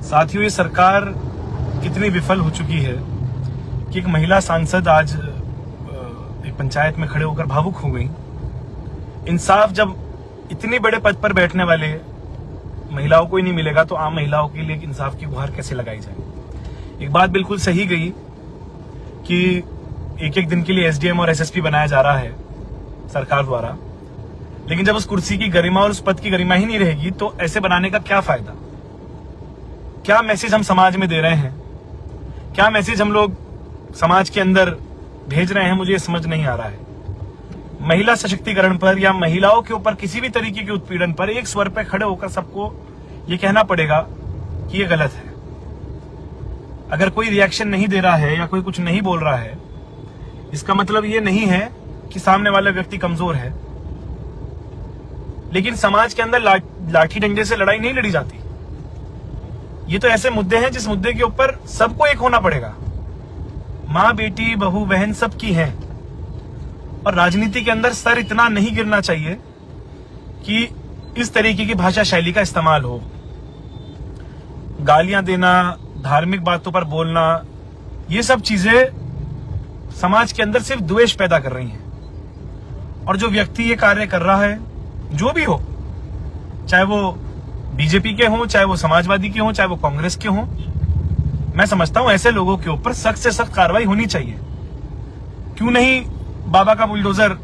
साथियों, ये सरकार कितनी विफल हो चुकी है कि एक महिला सांसद आज एक पंचायत में खड़े होकर भावुक हो गई। इंसाफ जब इतने बड़े पद पर बैठने वाले महिलाओं को ही नहीं मिलेगा तो आम महिलाओं के लिए इंसाफ की गुहार कैसे लगाई जाए। एक बात बिल्कुल सही गई कि एक एक दिन के लिए एसडीएम और एसएसपी बनाया जा रहा है सरकार द्वारा, लेकिन जब उस कुर्सी की गरिमा और उस पद की गरिमा ही नहीं रहेगी तो ऐसे बनाने का क्या फायदा। क्या मैसेज हम समाज में दे रहे हैं, क्या मैसेज हम लोग समाज के अंदर भेज रहे हैं, मुझे समझ नहीं आ रहा है। महिला सशक्तिकरण पर या महिलाओं के ऊपर किसी भी तरीके के उत्पीड़न पर एक स्वर पर खड़े होकर सबको ये कहना पड़ेगा कि ये गलत है। अगर कोई रिएक्शन नहीं दे रहा है या कोई कुछ नहीं बोल रहा है, इसका मतलब ये नहीं है कि सामने वाला व्यक्ति कमजोर है। लेकिन समाज के अंदर लाठी डंडे से लड़ाई नहीं लड़ी जाती। ये तो ऐसे मुद्दे हैं जिस मुद्दे के ऊपर सबको एक होना पड़ेगा। माँ, बेटी, बहू, बहन सबकी है। और राजनीति के अंदर सर इतना नहीं गिरना चाहिए कि इस तरीके की भाषा शैली का इस्तेमाल हो। गालियां देना, धार्मिक बातों पर बोलना, ये सब चीजें समाज के अंदर सिर्फ द्वेष पैदा कर रही हैं। और जो व्यक्ति ये कार्य कर रहा है, जो भी हो, चाहे वो बीजेपी के हों, चाहे वो समाजवादी के हों, चाहे वो कांग्रेस के हों, मैं समझता हूं ऐसे लोगों के ऊपर सख्त से सख्त कार्रवाई होनी चाहिए। क्यों नहीं बाबा का बुलडोजर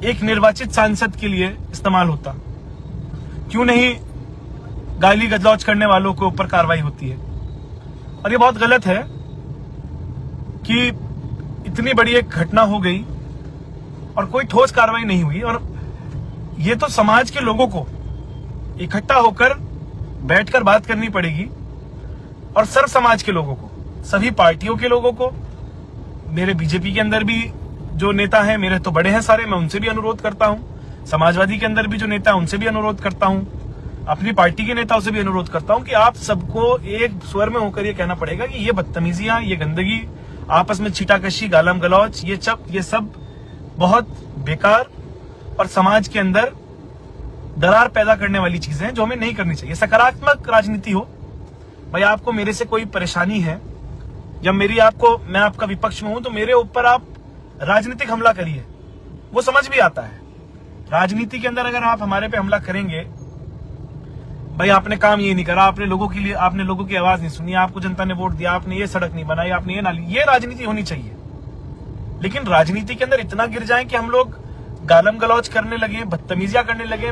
एक निर्वाचित सांसद के लिए इस्तेमाल होता? क्यों नहीं गाली गलौज करने वालों के ऊपर कार्रवाई होती है? और ये बहुत गलत है कि इतनी बड़ी एक घटना हो गई और कोई ठोस कार्रवाई नहीं हुई। और ये तो समाज के लोगों को इकट्ठा होकर बैठकर बात करनी पड़ेगी और सर्व समाज के लोगों को, सभी पार्टियों के लोगों को। मेरे बीजेपी के अंदर भी जो नेता हैं, मेरे तो बड़े हैं सारे, मैं उनसे भी अनुरोध करता हूं। समाजवादी के अंदर भी जो नेता है उनसे भी अनुरोध करता हूं। अपनी पार्टी के नेताओं से भी अनुरोध करता हूं कि आप सबको एक स्वर में होकर ये कहना पड़ेगा कि ये बदतमीजियां, ये गंदगी, आपस में छीटाकशी, गालम गलौज, ये सब बहुत बेकार और समाज के अंदर दरार पैदा करने वाली चीजें हैं जो हमें नहीं करनी चाहिए। सकारात्मक राजनीति हो। भाई, आपको मेरे से कोई परेशानी है या मैं आपका विपक्ष में हूं तो मेरे ऊपर आप राजनीतिक हमला करिए, वो समझ भी आता है। राजनीति के अंदर अगर आप हमारे पे हमला करेंगे, भाई आपने काम ये नहीं करा, आपने लोगों की आवाज नहीं सुनी, आपको जनता ने वोट दिया, आपने ये सड़क नहीं बनाई, आपने ये नाली, ये राजनीति होनी चाहिए। लेकिन राजनीति के अंदर इतना गिर जाए कि हम लोग गालम गलौज करने लगे, बदतमीजियां करने लगे,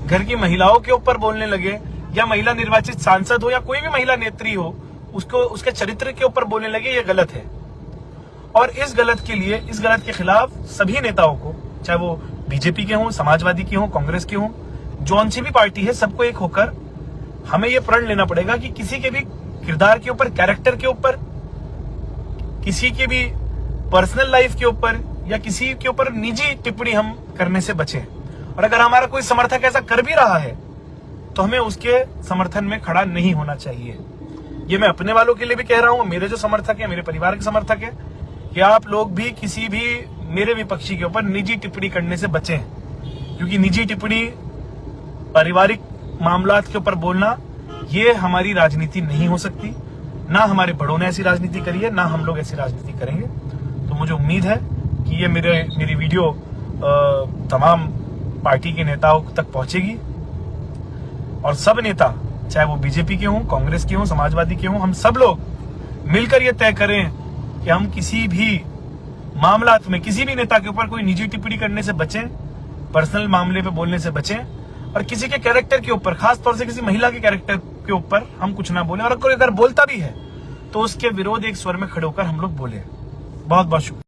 घर की महिलाओं के ऊपर बोलने लगे, या महिला निर्वाचित सांसद हो या कोई भी महिला नेत्री हो, उसके चरित्र के ऊपर बोलने लगे, ये गलत है। और इस गलत के खिलाफ सभी नेताओं को, चाहे वो बीजेपी के हों, समाजवादी के हों, कांग्रेस के हों, जौन सी भी पार्टी है, सबको एक होकर हमें यह प्रण लेना पड़ेगा कि किसी के भी किरदार के ऊपर, कैरेक्टर के ऊपर, किसी के भी पर्सनल लाइफ के ऊपर या किसी के ऊपर निजी टिप्पणी हम करने से बचें। और अगर हमारा कोई समर्थक ऐसा कर भी रहा है तो हमें उसके समर्थन में खड़ा नहीं होना चाहिए। ये मैं अपने वालों के लिए भी कह रहा हूं, मेरे जो समर्थक है, मेरे परिवार के समर्थक है, कि आप लोग भी किसी भी मेरे विपक्षी के ऊपर निजी टिप्पणी करने से बचें। क्योंकि निजी टिप्पणी, पारिवारिक मामलात के ऊपर बोलना, ये हमारी राजनीति नहीं हो सकती। ना हमारे बड़ों ने ऐसी राजनीति करी है, ना हम लोग ऐसी राजनीति करेंगे। तो मुझे उम्मीद है कि ये मेरी वीडियो तमाम पार्टी के नेताओं तक पहुंचेगी और सब नेता, चाहे वो बीजेपी के हों, कांग्रेस के हों, समाजवादी के हों, हम सब लोग मिलकर ये तय करें कि हम किसी भी मामलात में किसी भी नेता के ऊपर कोई निजी टिप्पणी करने से बचें, पर्सनल मामले पे बोलने से बचें, और किसी के कैरेक्टर के ऊपर, खास तौर से किसी महिला के कैरेक्टर के ऊपर हम कुछ ना बोलें। और कोई अगर बोलता भी है तो उसके विरोध एक स्वर में खड़े होकर हम लोग बोले। बहुत बहुत शुक्रिया।